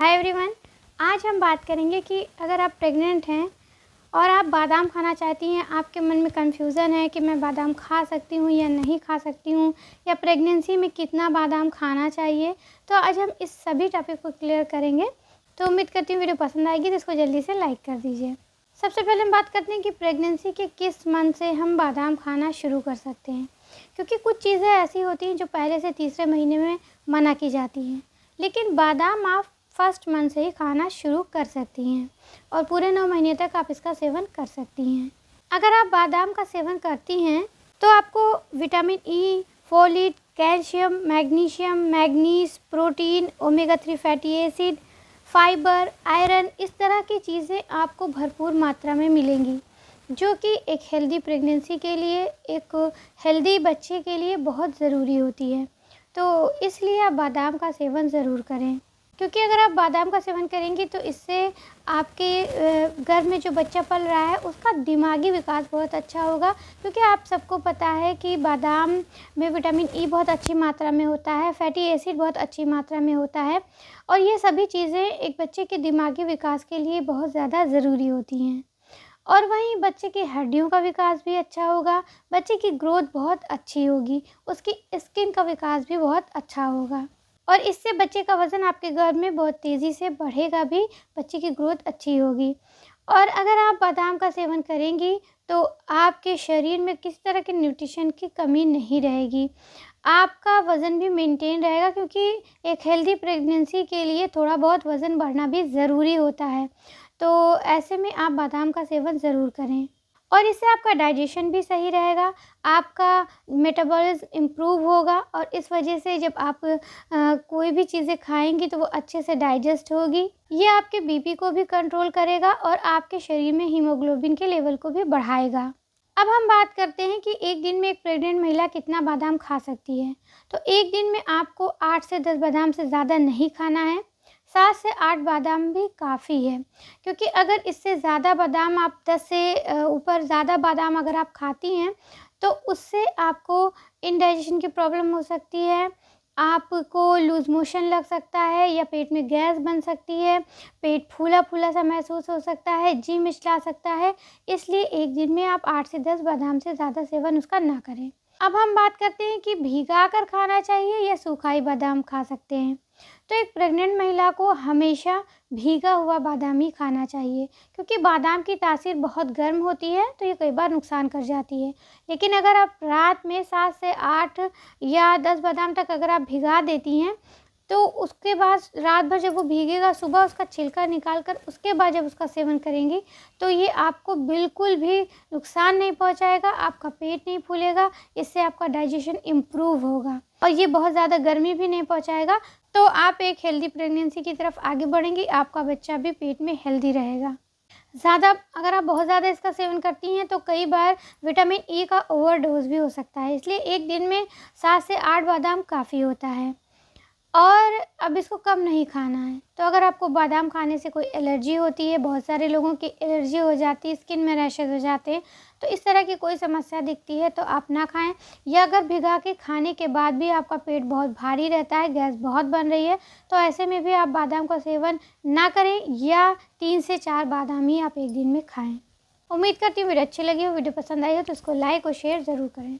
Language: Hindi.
हाय एवरीवन, आज हम बात करेंगे कि अगर आप प्रेग्नेंट हैं और आप बादाम खाना चाहती हैं, आपके मन में कन्फ्यूज़न है कि मैं बादाम खा सकती हूँ या नहीं खा सकती हूँ, या प्रेगनेंसी में कितना बादाम खाना चाहिए। तो आज हम इस सभी टॉपिक को क्लियर करेंगे। तो उम्मीद करती हूँ वीडियो पसंद आएगी, तो इसको जल्दी से लाइक कर दीजिए। सबसे पहले हम बात करते हैं कि प्रेगनेंसी के किस मंथ से हम बादाम खाना शुरू कर सकते हैं, क्योंकि कुछ चीज़ें ऐसी होती हैं जो पहले से तीसरे महीने में मना की जाती हैं, लेकिन बादाम आप फर्स्ट मंथ से ही खाना शुरू कर सकती हैं और पूरे 9 महीने तक आप इसका सेवन कर सकती हैं। अगर आप बादाम का सेवन करती हैं तो आपको vitamin E, folate, calcium, magnesium, manganese, protein, omega 3 fatty acid, fibre, iron, इस तरह की चीज़ें आपको भरपूर मात्रा में मिलेंगी, जो कि एक हेल्दी प्रेगनेंसी के लिए, एक हेल्दी बच्चे के लिए बहुत ज़रूरी होती है। तो इसलिए आप बादाम का सेवन ज़रूर करें, क्योंकि अगर आप बादाम का सेवन करेंगी तो इससे आपके गर्भ में जो बच्चा पल रहा है उसका दिमागी विकास बहुत अच्छा होगा, क्योंकि आप सबको पता है कि बादाम में विटामिन ई बहुत अच्छी मात्रा में होता है, फैटी एसिड बहुत अच्छी मात्रा में होता है, और ये सभी चीज़ें एक बच्चे के दिमागी विकास के लिए बहुत ज़्यादा ज़रूरी होती हैं। और वहीं बच्चे की हड्डियों का विकास भी अच्छा होगा, बच्चे की ग्रोथ बहुत अच्छी होगी, उसकी स्किन का विकास भी बहुत अच्छा होगा, और इससे बच्चे का वज़न आपके गर्भ में बहुत तेज़ी से बढ़ेगा भी, बच्चे की ग्रोथ अच्छी होगी। और अगर आप बादाम का सेवन करेंगी तो आपके शरीर में किसी तरह के न्यूट्रिशन की कमी नहीं रहेगी, आपका वज़न भी मेंटेन रहेगा, क्योंकि एक हेल्दी प्रेगनेंसी के लिए थोड़ा बहुत वज़न बढ़ना भी ज़रूरी होता है। तो ऐसे में आप बादाम का सेवन ज़रूर करें, और इससे आपका डाइजेशन भी सही रहेगा, आपका मेटाबॉलिज़्म इम्प्रूव होगा, और इस वजह से जब आप कोई भी चीज़ें खाएँगी तो वो अच्छे से डाइजेस्ट होगी। ये आपके बीपी को भी कंट्रोल करेगा और आपके शरीर में हीमोग्लोबिन के लेवल को भी बढ़ाएगा। अब हम बात करते हैं कि एक दिन में एक प्रेग्नेंट महिला कितना बादाम खा सकती है। तो एक दिन में आपको 8 से 10 बादाम से ज़्यादा नहीं खाना है, 7 से 8 बादाम भी काफ़ी है, क्योंकि अगर इससे ज़्यादा बादाम आप 10 से ऊपर ज़्यादा बादाम अगर आप खाती हैं तो उससे आपको इंडाइजेशन की प्रॉब्लम हो सकती है, आपको लूज़ मोशन लग सकता है, या पेट में गैस बन सकती है, पेट फूला-फूला सा महसूस हो सकता है, जी मिचला सकता है। इसलिए एक दिन में आप 8 से 10 बादाम से ज़्यादा सेवन उसका ना करें। अब हम बात करते हैं कि भिगा कर खाना चाहिए या सूखा ही बादाम खा सकते हैं। तो एक प्रेग्नेंट महिला को हमेशा भीगा हुआ बादाम ही खाना चाहिए, क्योंकि बादाम की तासीर बहुत गर्म होती है, तो ये कई बार नुकसान कर जाती है। लेकिन अगर आप रात में 7 से 8 या 10 बादाम तक अगर आप भिगा देती हैं, तो उसके बाद रात भर जब वो भीगेगा, सुबह उसका छिलका निकाल कर उसके बाद जब उसका सेवन करेंगी तो ये आपको बिल्कुल भी नुकसान नहीं पहुंचाएगा, आपका पेट नहीं फूलेगा, इससे आपका डाइजेशन इम्प्रूव होगा, और ये बहुत ज़्यादा गर्मी भी नहीं पहुंचाएगा। तो आप एक हेल्दी प्रेगनेंसी की तरफ आगे बढ़ेंगी, आपका बच्चा भी पेट में हेल्दी रहेगा। अगर आप बहुत ज़्यादा इसका सेवन करती हैं तो कई बार विटामिन ई का ओवरडोज भी हो सकता है, इसलिए एक दिन में 7 से 8 बादाम काफ़ी होता है, और अब इसको कम नहीं खाना है। तो अगर आपको बादाम खाने से कोई एलर्जी होती है, बहुत सारे लोगों की एलर्जी हो जाती है, स्किन में रैशेज़ हो जाते हैं, तो इस तरह की कोई समस्या दिखती है तो आप ना खाएं। या अगर भिगा के खाने के बाद भी आपका पेट बहुत भारी रहता है, गैस बहुत बन रही है, तो ऐसे में भी आप बादाम का सेवन ना करें, या 3 से 4 बादाम ही आप एक दिन में खाएँ। उम्मीद करती हूँ वीडियो अच्छी लगी हो। वीडियो पसंद आई हो तो उसको लाइक और शेयर ज़रूर करें।